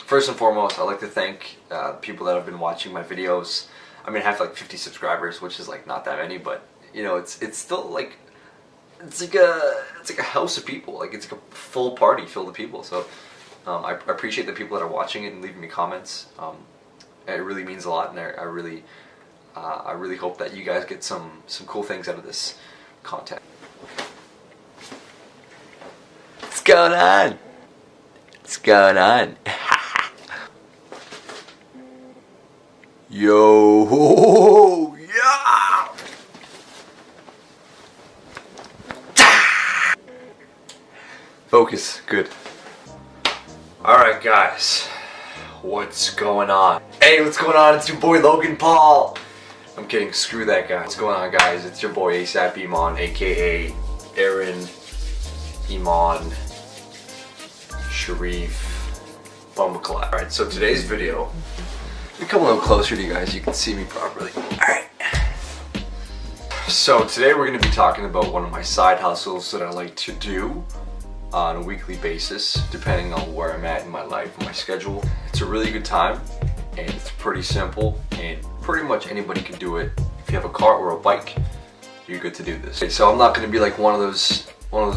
First and foremost, I'd like to thank people that have been watching my videos. I mean, I have like 50 subscribers, which is like not that many, but you know, it's still like it's like a house of people. Like it's like a full party filled with people. So I appreciate the people that are watching it and leaving me comments. It really means a lot, and I really hope that you guys get some cool things out of this content. What's going on? What's going on? Yo, yeah. Focus, good. Alright guys, what's going on? Hey, what's going on? It's your boy Logan Paul. I'm kidding, screw that guy. What's going on guys? It's your boy ASAP Iman, aka Aaron, Iman, Sharif, Bumbleclap. Alright, so today's video, let me come a little closer to you guys, you can see me properly. Alright. So today we're going to be talking about one of my side hustles that I like to do on a weekly basis, depending on where I'm at in my life and my schedule. It's a really good time, and it's pretty simple, and pretty much anybody can do it. If you have a car or a bike, you're good to do this. Okay, so I'm not going to be like one of those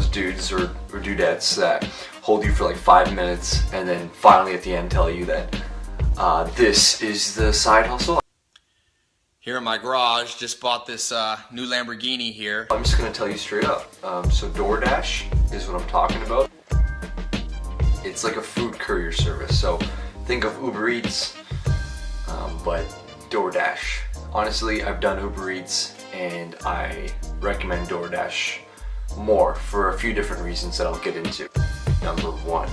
dudes or dudettes that hold you for like 5 minutes and then finally at the end tell you that this is the side hustle. Here in my garage, just bought this new Lamborghini here. I'm just gonna tell you straight up. So DoorDash is what I'm talking about. It's like a food courier service. So think of Uber Eats, but DoorDash. Honestly, I've done Uber Eats and I recommend DoorDash more for a few different reasons that I'll get into. Number one,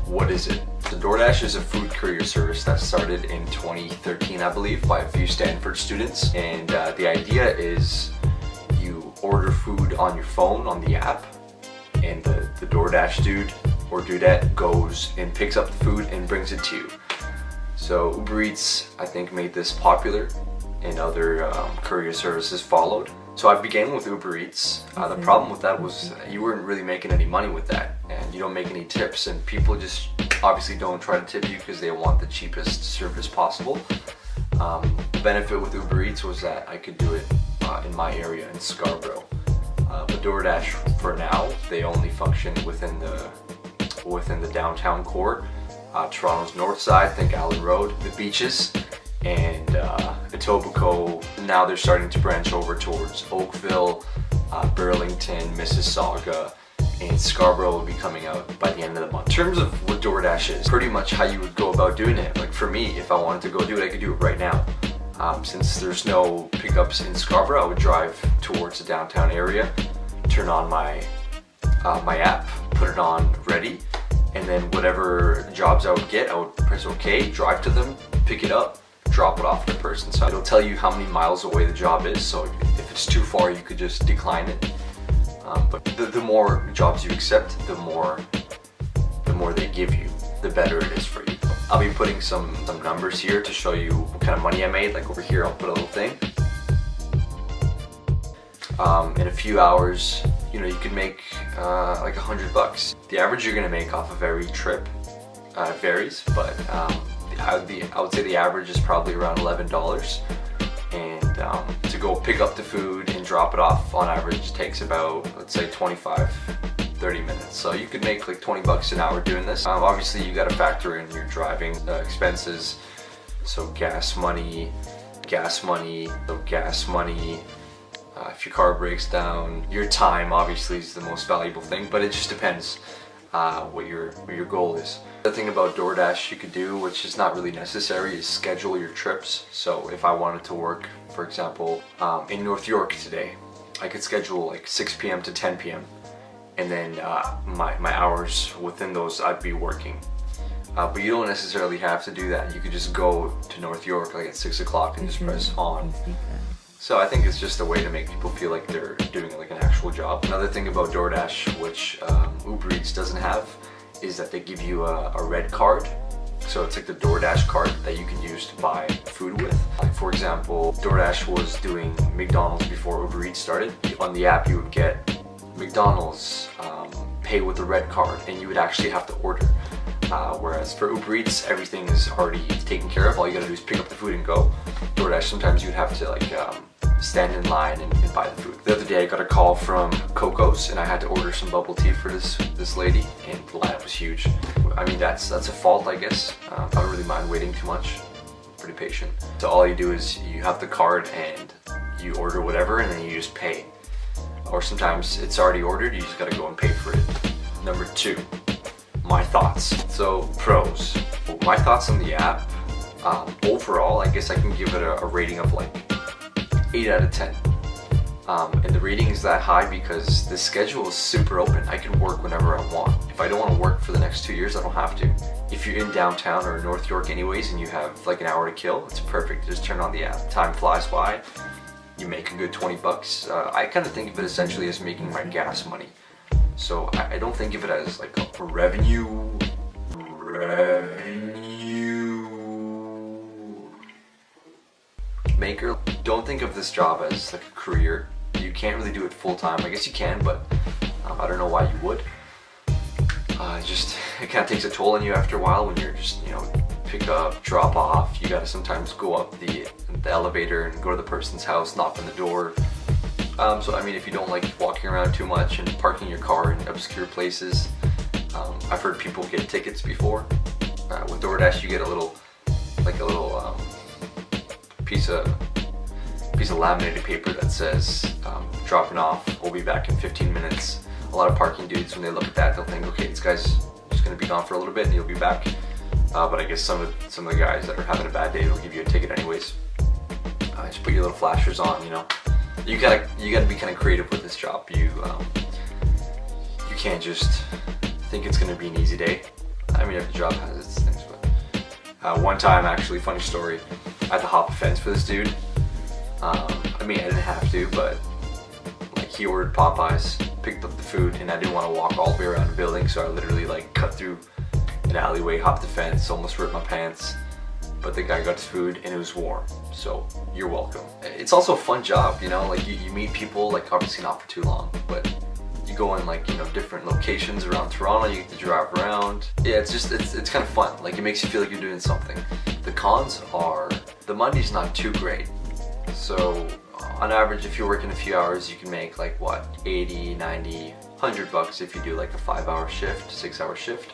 what is it? So DoorDash is a food courier service that started in 2013, I believe, by a few Stanford students. And the idea is you order food on your phone on the app, and the DoorDash dude or dudette goes and picks up the food and brings it to you. So Uber Eats, I think, made this popular, and other courier services followed. So I began with Uber Eats. The problem with that was you weren't really making any money with that, and you don't make any tips, and people just obviously don't try to tip you because they want the cheapest service possible. The benefit with Uber Eats was that I could do it in my area in Scarborough. But DoorDash, for now, they only function within the downtown core, Toronto's north side, think Allen Road, the beaches, and Etobicoke. Now they're starting to branch over towards Oakville, Burlington, Mississauga, and Scarborough will be coming out by the end of the month. In terms of what DoorDash is, pretty much how you would go about doing it. Like for me, if I wanted to go do it, I could do it right now. Since there's no pickups in Scarborough, I would drive towards the downtown area, turn on my app, put it on ready, and then whatever jobs I would get, I would press OK, drive to them, pick it up, drop it off to the person. So it'll tell you how many miles away the job is, so if it's too far, you could just decline it. But the more jobs you accept, the more they give you, the better it is for you. I'll be putting some numbers here to show you what kind of money I made. Like over here, I'll put a little thing. In a few hours, you know, you could make like $100. The average you're gonna make off of every trip varies, but I would say the average is probably around $11. And to go pick up the food and drop it off on average takes about, let's say, 25-30 minutes. So you could make like $20 an hour doing this. Obviously you got to factor in your driving expenses, so gas money. If your car breaks down, your time obviously is the most valuable thing, but it just depends what your goal is. The thing about DoorDash you could do, which is not really necessary, is schedule your trips. So if I wanted to work, for example, in North York today, I could schedule like 6 p.m. to 10 p.m. and then my hours within those I'd be working. But you don't necessarily have to do that. You could just go to North York like at 6 o'clock and just press on. So I think it's just a way to make people feel like they're doing like an actual job. Another thing about DoorDash, which Uber Eats doesn't have, is that they give you a red card. So it's like the DoorDash card that you can use to buy food with. Like for example, DoorDash was doing McDonald's before Uber Eats started. On the app you would get McDonald's, pay with a red card, and you would actually have to order. Whereas for Uber Eats, everything is already taken care of. All you gotta do is pick up the food and go. DoorDash, sometimes you'd have to like stand in line and buy the food. The other day I got a call from Coco's and I had to order some bubble tea for this lady, and the lineup was huge. I mean, that's a fault, I guess. I don't really mind waiting too much. Pretty patient. So all you do is you have the card and you order whatever and then you just pay. Or sometimes it's already ordered, you just gotta go and pay for it. Number 2, my thoughts. So pros. My thoughts on the app, overall, I guess I can give it a rating of like 8 out of 10. And the rating is that high because the schedule is super open. I can work whenever I want. If I don't want to work for the next 2 years, I don't have to. If you're in downtown or North York anyways and you have like an hour to kill, it's perfect. Just turn on the app. Time flies by. You make a good 20 bucks. I kind of think of it essentially as making my gas money. So I don't think of it as like a revenue maker. Don't think of this job as like a career. You can't really do it full time. I guess you can, but I don't know why you would. It kind of takes a toll on you after a while when you're just, you know, pick up, drop off. You gotta sometimes go up the elevator and go to the person's house, knock on the door. So I mean, if you don't like walking around too much and parking your car in obscure places, I've heard people get tickets before. With DoorDash, you get a little piece of laminated paper that says dropping off, we'll be back in 15 minutes. A lot of parking dudes, when they look at that, they'll think, okay, this guy's just gonna be gone for a little bit and he'll be back. But I guess some of the guys that are having a bad day will give you a ticket anyways. Just put your little flashers on, you know. You gotta be kind of creative with this job. You can't just think it's gonna be an easy day. I mean, every job has its things, but one time, actually, funny story, I had to hop a fence for this dude. I mean, I didn't have to, but like he ordered Popeyes, picked up the food, and I didn't want to walk all the way around the building, so I literally like cut through an alleyway, hopped the fence, almost ripped my pants. But the guy got his food and it was warm, so you're welcome. It's also a fun job, you know, like you meet people, like obviously not for too long, but you go in like, you know, different locations around Toronto, you get to drive around. Yeah, it's kind of fun, like it makes you feel like you're doing something. The cons are, the money's not too great. So on average, if you're working a few hours, you can make like what, 80, 90, 100 bucks if you do like a 5-hour shift, 6-hour shift.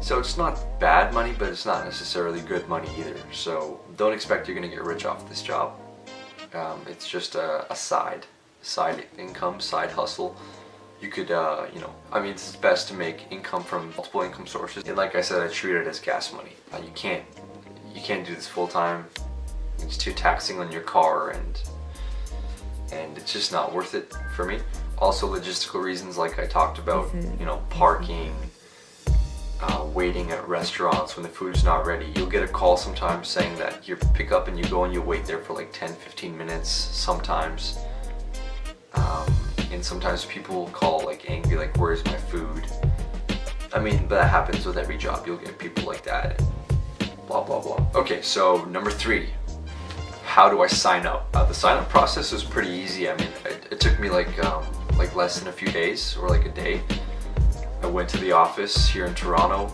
So it's not bad money, but it's not necessarily good money either. So don't expect you're gonna get rich off this job. It's just a side income, side hustle. You could, you know, I mean, it's best to make income from multiple income sources. And like I said, I treat it as gas money. You can't do this full time. It's too taxing on your car, and it's just not worth it for me. Also, logistical reasons, like I talked about, you know, parking. Waiting at restaurants when the food's not ready. You'll get a call sometimes saying that you pick up and you go and you wait there for like 10-15 minutes sometimes. And sometimes people call like angry, like, where's my food? I mean, that happens with every job. You'll get people like that and blah blah blah. Okay, so number 3, how do I sign up? The sign up process was pretty easy. I mean, it took me like less than a few days or like a day. I went to the office here in Toronto.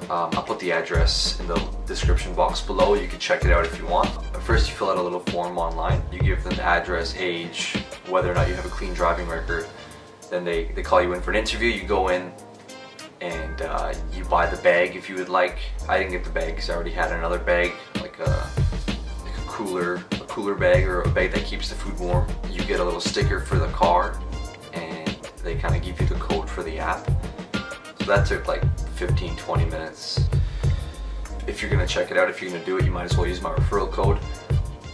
I'll put the address in the description box below. You can check it out if you want. First, you fill out a little form online. You give them the address, age, whether or not you have a clean driving record. Then they call you in for an interview. You go in and you buy the bag if you would like. I didn't get the bag because I already had another bag, like a cooler bag, or a bag that keeps the food warm. You get a little sticker for the car, and they kind of give you the code for the app. So that took like 15-20 minutes. If you're gonna check it out, if you're gonna do it, you might as well use my referral code.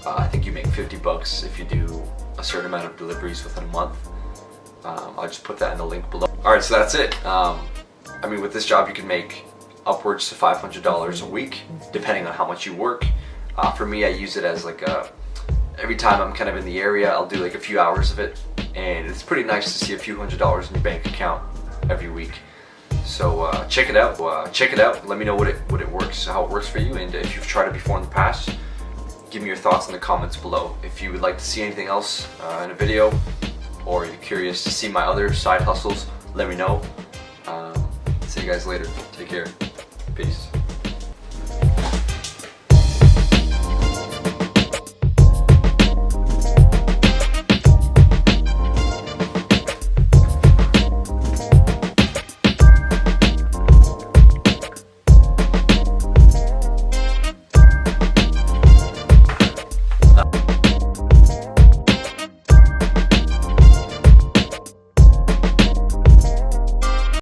I think you make 50 bucks if you do a certain amount of deliveries within a month. I'll just put that in the link below. Alright, so that's it. I mean, with this job you can make upwards to $500 a week, depending on how much you work. For me, I use it as like every time I'm kind of in the area, I'll do like a few hours of it, and it's pretty nice to see a few $100s in your bank account every week. So check it out. Let me know what it works, how it works for you, and if you've tried it before in the past, give me your thoughts in the comments below. If you would like to see anything else in a video, or you're curious to see my other side hustles, let me know. See you guys later. Take care. Peace.